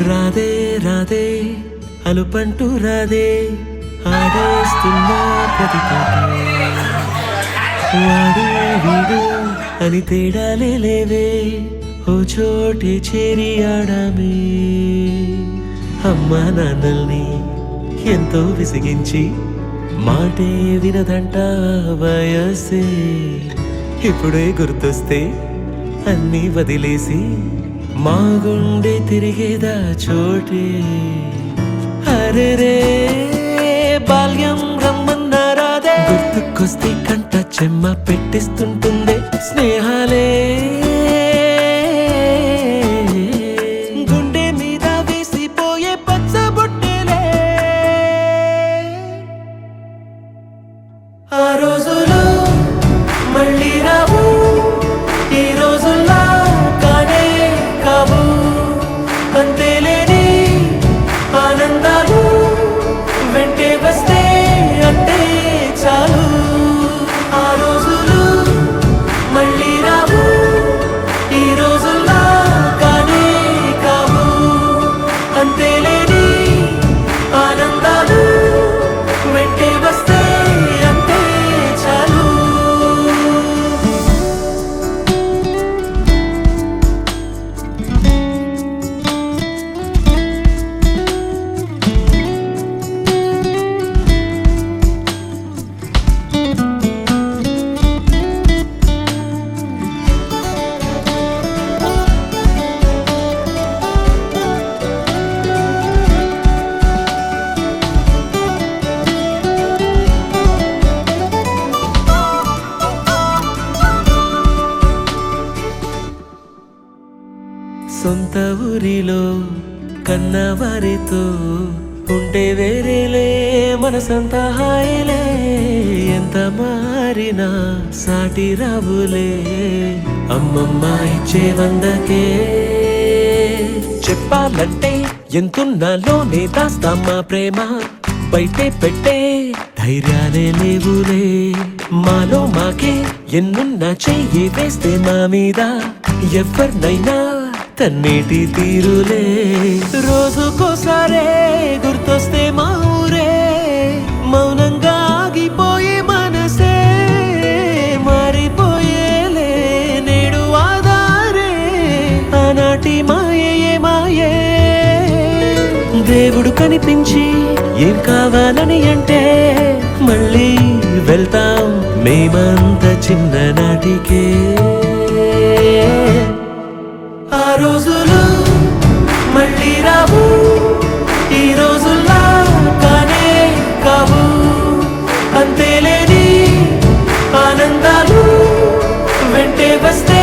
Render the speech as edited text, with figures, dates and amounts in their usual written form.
రాధే రాధే అలుపంటూ రాధే ఆడేస్తున్నా ప్రతి పాటే వాడు వీడు అని తేడాలే లేవే ఓ చోటే చేరి ఆడామే అమ్మా నాన్నల్ని ఎంతో విసిగించి మాటే వినదంట వయసే ఇప్పుడే గుర్తొస్తే అన్నీ వదిలేసి మా గుండె తిరిగేదా చోటే అరే రే బాల్యం రమ్మన్నారాదే గుర్తుకొస్తే కంట చెమ్మ పెట్టిస్తుంటుందే స్నేహాలే గుండె మీద వేసిపోయే పచ్చబొట్టేలే ఆ రోజులు మళ్ళీ రావు ఈ రోజుల్లా కానే కావు అంతేలేని ఆనందాలు వెంటే వస్తే అంటే చాలు ఆ రోజులు మళ్ళీ రావు ఈ రోజుల్లా కానే కావు అంతేలేని ఆనందాలు వెంటే వస్తే అంటే చాలు సొంత ఊరిలో కన్నవారితో ఉంటే వేరేలే మనసంత హాయిలే ఎంత మారినా సాటి రావులే అమ్మమ్మ ఇచ్చే వందకే చెప్పాలంటే ఎంతున్నాలోనే దాస్తామా ప్రేమ బయటే పెట్టే ధైర్యాలే లేవులే మాలో మాకే ఎన్నున్నా చెయ్యి వేస్తే మా మీద ఎవరినైనా తన్నేటి తీరులే రోజుకోసారే గుర్తొస్తే మా ఊరే మౌనంగా ఆగిపోయే మనసే మారిపోయేలే నేడు ఆధారే ఆనాటి మాయే మాయే దేవుడు కనిపించి ఏం కావాలని అంటే మళ్ళీ వెళ్తాం మేమంత చిన్ననాటికే ఆ రోజులు మళ్ళీ రావు ఈ రోజుల్లా కానే కావు అంతేలేని ఆనందాలు వెంటే వస్తే